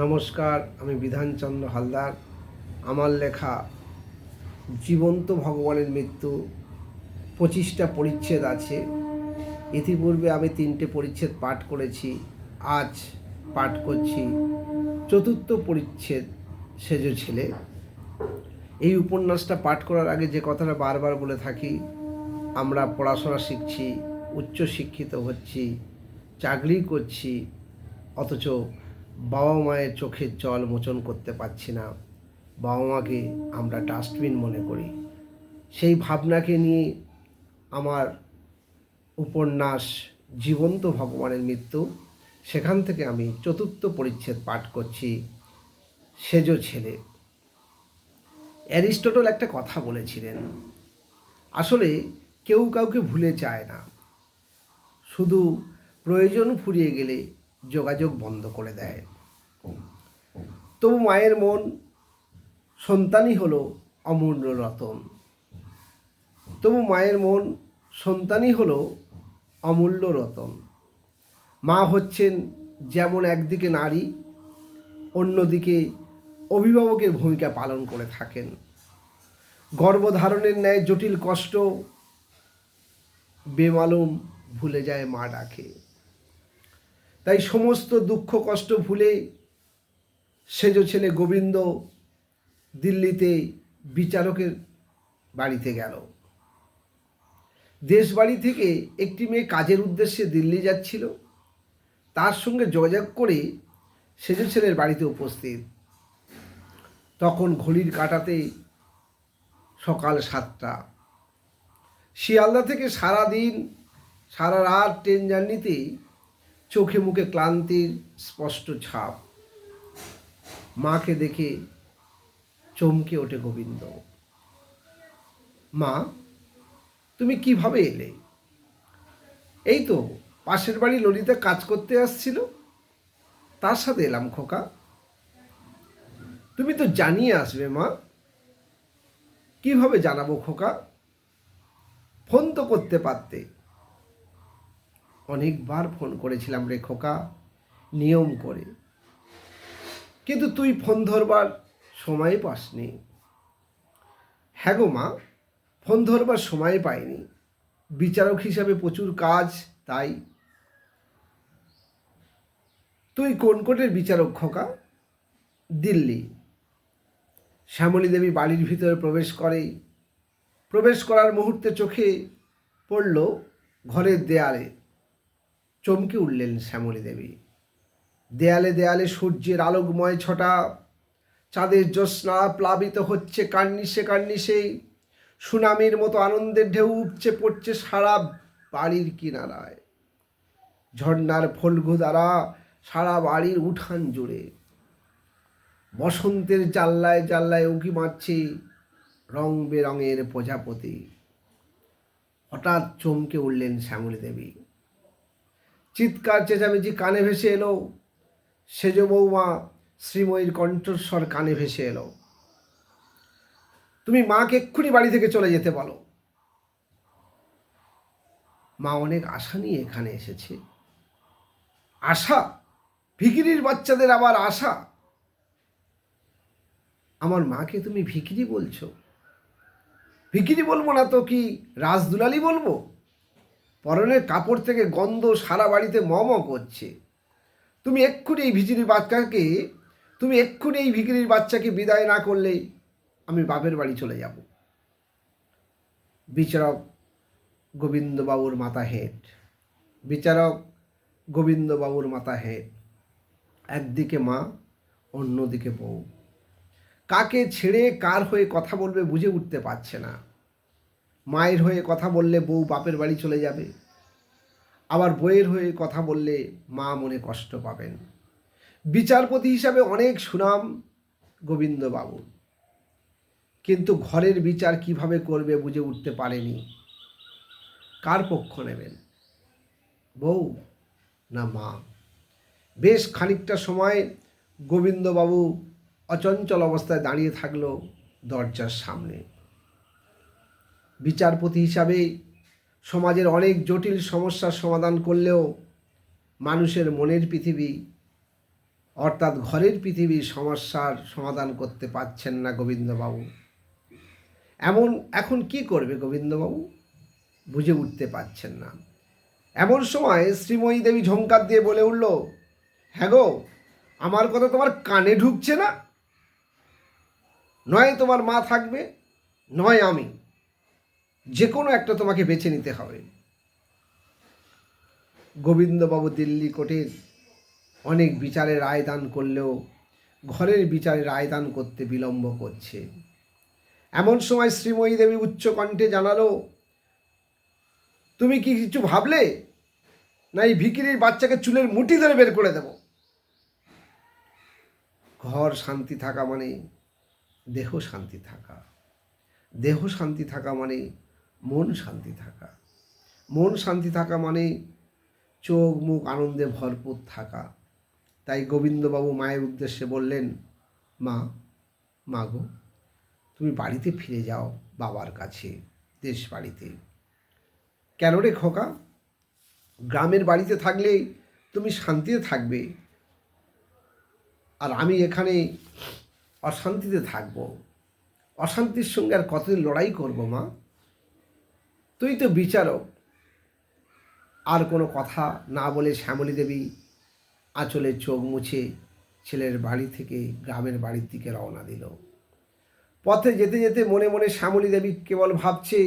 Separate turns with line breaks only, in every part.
নমস্কার, আমি বিধানচন্দ্র হালদার। আমার লেখা জীবন্ত ভগবানের মৃত্যু 25টা পরিচ্ছেদ আছে। ইতিপূর্বে আমি 3টে পরিচ্ছেদ পাঠ করেছি। আজ পাঠ করছি 4র্থ পরিচ্ছেদ, সেজ ছেলে। এই উপন্যাসটা পাঠ করার আগে যে কথাটা বারবার বলে থাকি, আমরা পড়াশোনা শিখছি, উচ্চশিক্ষিত হচ্ছি, চাকরি করছি, অথচ বাবা মায়ের চোখের জল মোচন করতে পারছি না। বাবা মাকে আমরা ডাস্টবিন মনে করি। সেই ভাবনাকে নিয়ে আমার উপন্যাস জীবন্ত ভগবানের মৃত্যু। সেখান থেকে আমি 4র্থ পরিচ্ছেদ পাঠ করছি, সেজ ছেলে। অ্যারিস্টটল একটা কথা বলেছিলেন, আসলে কেউ কাউকে ভুলে চায় না, শুধু প্রয়োজন ফুরিয়ে গেলে যোগাযোগ বন্ধ করে দেয়। তবু মায়ের মন সন্তানই হলো অমূল্য রতন। তবু মায়ের মন সন্তানই হলো অমূল্য রতন। মা হচ্ছেন যেমন একদিকে নারী, অন্যদিকে অভিভাবকের ভূমিকা পালন করে থাকেন। গর্ভধারণের ন্যায় জটিল কষ্ট বেমালুম ভুলে যায় মা ডাকে। তাই সমস্ত দুঃখ কষ্ট ভুলে সেজ ছেলে গোবিন্দ দিল্লিতে বিচারকের বাড়িতে গেল। দেশ বাড়ি থেকে একটি মেয়ে কাজের উদ্দেশ্যে দিল্লি যাচ্ছিল। তার সঙ্গে যোগাযোগ করে সেজ ছেলের বাড়িতে উপস্থিত। তখন ঘড়ির কাঁটাতে সকাল 7টা। শিয়ালদা থেকে সারা রাত ট্রেন জার্নিতে চোখে মুখে ক্লান্তির স্পষ্ট ছাপ। মাকে দেখে চমকে ওঠে গোবিন্দ। মা, তুমি কিভাবে এলে? এই তো পাশের বাড়ি ললিতা কাজ করতে আসছিল, তার সাথে এলাম খোকা। তুমি তো জানিয়ে আসবে মা। কিভাবে জানাবো খোকা? ফোন তো করতে পারতে। অনেকবার ফোন করেছিলাম রে খোকা, নিয়ম করে, কিন্তু তুই ফোন ধরবার সময় পাসনি। হ্যাঁ গো মা, ফোন ধরবার সময় পাইনি, বিচারক হিসাবে প্রচুর কাজ, তাই। তুই কোন কোর্টের বিচারক খোকা? দিল্লি। শ্যামলী দেবী বাড়ির ভিতরে প্রবেশ করার মুহূর্তে চোখে পড়ল ঘরের দেয়ালে। চমকে উঠলেন শ্যামলী দেবী। দেয়ালে দেয়ালে সূর্যের আলোকময় ছটা, চাঁদের জ্যোৎস্না প্লাবিত হচ্ছে কার্নিশে কার্নিশে। সুনামির মতো আনন্দের ঢেউ উপচে পড়ছে সারা বাড়ির কিনারায়। ঝর্ণার ফল্গু দ্বারা সারা বাড়ির উঠান জুড়ে। বসন্তের জানলায় জানলায় উঁকি মারছে রং বেরঙের প্রজাপতি। হঠাৎ চমকে উঠলেন শ্যামলী দেবী। চিৎকার চেঁচামেচি কানে ভেসে এলো। সেজ বৌমা শ্রীময়ীর কণ্ঠস্বর কানে ভেসে এলো। তুমি মাকে এক্ষুনি বাড়ি থেকে চলে যেতে বলো। মা অনেক আশা নিয়ে এখানে এসেছে। আশা? ভিখিরির বাচ্চাদের আবার আশা? আমার মাকে তুমি ভিখিরি বলছো? ভিখিরি বলবো না তো কি রাজদুলালি বলবো? পরনের কাপড় থেকে গন্ধ সারা বাড়িতে মম করছে। তুমি এক্ষুনি এই ভিখিরির বাচ্চাকে বিদায় না করলে আমি বাপের বাড়ি চলে যাব। বিচারক গোবিন্দবাবুর মাথা হেঁট। একদিকে মা, অন্যদিকে বউ। কাকে ছেড়ে কার হয়ে কথা বলবে বুঝে উঠতে পারছে না। মায়ের হয়ে কথা বললে বউ বাপের বাড়ি চলে যাবে, আবার বইয়ের হয়ে কথা বললে মা মনে কষ্ট পাবেন। বিচারপতি হিসাবে অনেক সুনাম গোবিন্দবাবু, কিন্তু ঘরের বিচার কিভাবে করবে বুঝে উঠতে পারেনি। কার পক্ষ নেবেন, বউ না মা? বেশ খানিকটা সময় গোবিন্দবাবু অচঞ্চল অবস্থায় দাঁড়িয়ে থাকলো দরজার সামনে। বিচারপতি হিসাবে সমাজের অনেক জটিল সমস্যার সমাধান করলেও মানুষের মনের পৃথিবী অর্থাৎ ঘরের পৃথিবীর সমস্যার সমাধান করতে পারছেন না গোবিন্দবাবু। এখন কি করবে গোবিন্দবাবু, বুঝে উঠতে পারছেন না। এমন সময় শ্রীময়ী দেবী ঝঙ্কার দিয়ে বলে উঠল, হ্যাঁ গো, আমার কথা তোমার কানে ঢুকছে না? নয় তোমার মা থাকবে, নয় আমি, যে কোনো একটা তোমাকে বেছে নিতে হবে। গোবিন্দবাবু দিল্লি কোর্টের অনেক বিচারের রায়দান করলেও ঘরের বিচারে রায়দান করতে বিলম্ব করছে। এমন সময় শ্রীময়ী দেবী উচ্চ কণ্ঠে জানালো, তুমি কি কিছু ভাবলে, না এই ভিখিরির বাচ্চাকে চুলের মুঠি ধরে বের করে দেব? ঘর শান্তি থাকা মানে দেহ শান্তি থাকা, দেহ শান্তি থাকা মানে মন শান্তি থাকা, মন শান্তি থাকা মানে চোখ মুখ আনন্দে ভরপুর থাকা। তাই গোবিন্দবাবু মায়ের উদ্দেশ্যে বললেন, মা গো, তুমি বাড়িতে ফিরে যাও, বাবার কাছে, দেশ বাড়িতে। কেন রে খোকা? গ্রামের বাড়িতে থাকলে তুমি শান্তিতে থাকবে, আর আমি এখানে অশান্তিতে থাকব। অশান্তির সঙ্গে আর কতদিন লড়াই করব মা? তুই তো বিচারক। আর কোনো কথা না বলে শ্যামলী দেবী আঁচলে চোখ মুছে ছেলের বাড়ি থেকে গ্রামের বাড়ির দিকে রওনা দিল। পথে যেতে যেতে মনে মনে শ্যামলী দেবী কেবল ভাবছে,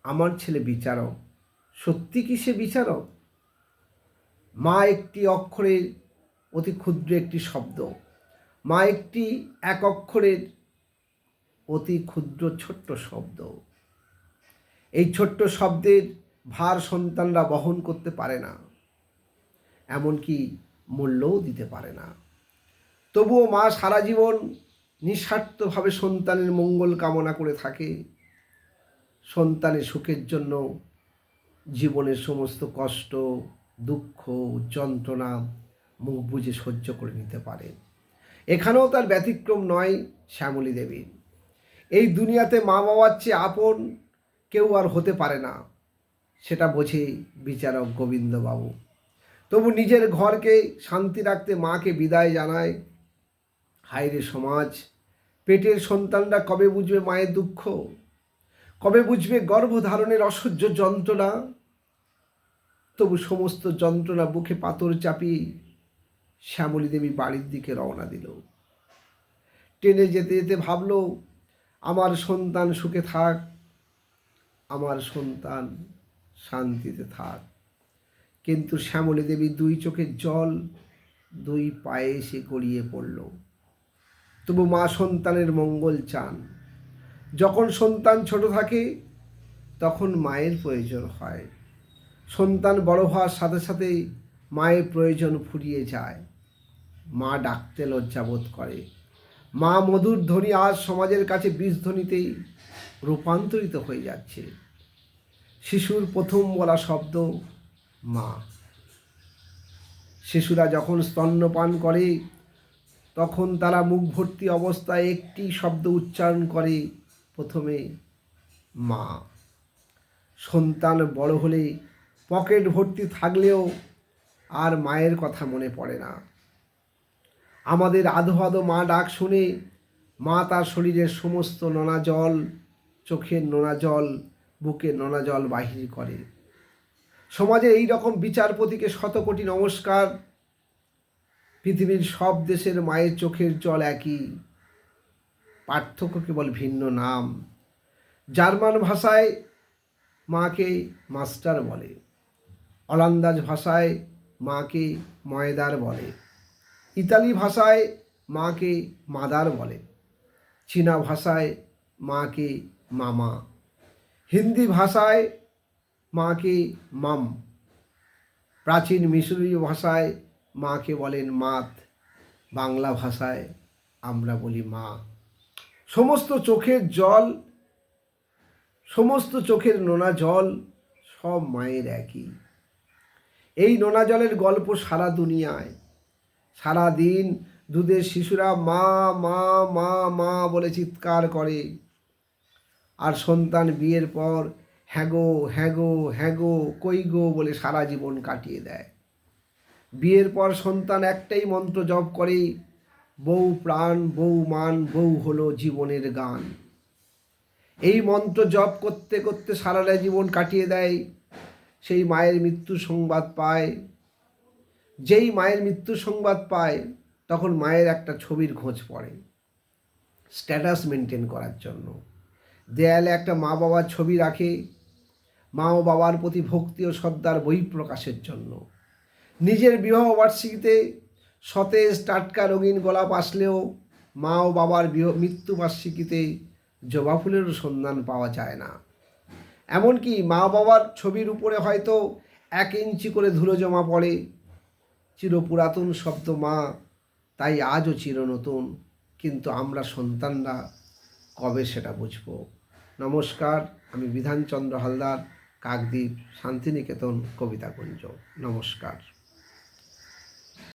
আমার ছেলে বিচারক, সত্যি কি সে বিচারক? মা একটি অক্ষরের অতি ক্ষুদ্র একটি শব্দ, মা একটি এক অক্ষরের অতি ক্ষুদ্র ছোট্ট শব্দ। এই ছোট্ট শব্দের ভার সন্তানরা বহন করতে পারে না, এমনকি মূল্যও দিতে পারে না। তবুও মা সারা জীবন নিঃস্বার্থভাবে সন্তানের মঙ্গল কামনা করে থাকে। সন্তানের সুখের জন্য জীবনের সমস্ত কষ্ট, দুঃখ, যন্ত্রণা মুখ বুজে সহ্য করে নিতে পারে। এখানেও তার ব্যতিক্রম নয় শ্যামলী দেবীর। এই দুনিয়াতে মা বাবার চেয়ে আপন কেউ আর হতে পারে না, সেটা বোঝে বিচারক গোবিন্দবাবু। তবু নিজের ঘরকে শান্তি রাখতে মাকে বিদায় জানায়। হায়রে সমাজ, পেটের সন্তানরা কবে বুঝবে মায়ের দুঃখ? কবে বুঝবে গর্ভধারণের অসহ্য যন্ত্রণা? তবু সমস্ত যন্ত্রণা বুকে পাথর চাপিয়ে শ্যামলী দেবী বাড়ির দিকে রওনা দিল। ট্রেনে যেতে যেতে ভাবল, আমার সন্তান সুখে থাক, আমার সন্তান শান্তিতে থাক। কিন্তু শ্যামলী দেবী দুই চোখের জল দুই পায়ে এসে গড়িয়ে পড়ল। তবু মা সন্তানের মঙ্গল চান। যখন সন্তান ছোট থাকে তখন মায়ের প্রয়োজন হয়। সন্তান বড় হওয়ার সাথে সাথে মায়ের প্রয়োজন ফুরিয়ে যায়। মা ডাকতে লজ্জাবোধ করে। মা মধুর ধ্বনি আজ সমাজের কাছে বিষধ্বনিতেই রূপান্তরিত হয়ে যাচ্ছে। শিশুর প্রথম বলা শব্দ মা। শিশুরা যখন স্তন্যপান করে তখন তারা মুখ ভর্তি অবস্থায় একটি শব্দ উচ্চারণ করে, প্রথমে মা। সন্তান বড় হলে পকেট ভর্তি থাকলেও আর মায়ের কথা মনে পড়ে না। আমাদের আধো আধো মা ডাক শুনে মা তার শরীরের সমস্ত নোনা জল, চোখের নোনা জল, বুকের নোনা জল বাহির করে। সমাজে এই রকম বিচারপতিকে শতকোটি নমস্কার। পৃথিবীর সব দেশের মায়ের চোখের জল একই, পার্থক্য কেবল ভিন্ন নাম। জার্মান ভাষায় মাকে মাস্টার বলে, ওলন্দাজ ভাষায় মাকে ময়দার বলে, ইতালি ভাষায় মাকে মাদার বলে, চীনা ভাষায় মাকে মামা, হিন্দি ভাষায় মাকে মাম, প্রাচীন মিশরীয় ভাষায় মাকে বলেন মাত, বাংলা ভাষায় আমরা বলি মা। সমস্ত চোখের জল, সমস্ত চোখের নোনা জল সব মায়ের একই। এই নোনা জলের গল্প সারা দুনিয়ায়। সারা দিন দুধের শিশুরা মা মা মা মা বলে চিৎকার করে, আর সন্তান বিয়ের পর হ্যাগো হ্যাগো হ্যাগো কই গো বলে সারা জীবন কাটিয়ে দেয়। বিয়ের পর সন্তান একটাই মন্ত্র জপ করে, বউ প্রাণ, বউ মান, বউ হলো জীবনের গান। এই মন্ত্র জপ করতে করতে সারাটা জীবন কাটিয়ে দেয়, সেই মায়ের মৃত্যু সংবাদ পায়। যেই মায়ের মৃত্যু সংবাদ পায়, তখন মায়ের একটা ছবির খোঁজ পড়ে স্ট্যাটাস মেনটেন করার জন্য। দেয়ালে একটা মা বাবার ছবি রাখে, মা ও বাবার প্রতি ভক্তি ও শ্রদ্ধার বহিঃপ্রকাশের জন্য। নিজের বিবাহবার্ষিকীতে সতেজ টাটকা রঙিন গোলাপ আসলেও মা ও বাবার মৃত্যুবার্ষিকীতে জবা ফুলেরও সন্ধান পাওয়া যায় না। এমনকি মা বাবার ছবির উপরে হয়তো 1 ইঞ্চি করে ধুলো জমা পড়ে। চিরপুরাতন শব্দ মা, তাই আজও চিরনতুন, কিন্তু আমরা সন্তানরা কবে সেটা বুঝব? নমস্কার, আমি বিধানচন্দ্র হালদার, কাকদ্বীপ শান্তিনিকেতন কবিতাকুঞ্জ। নমস্কার।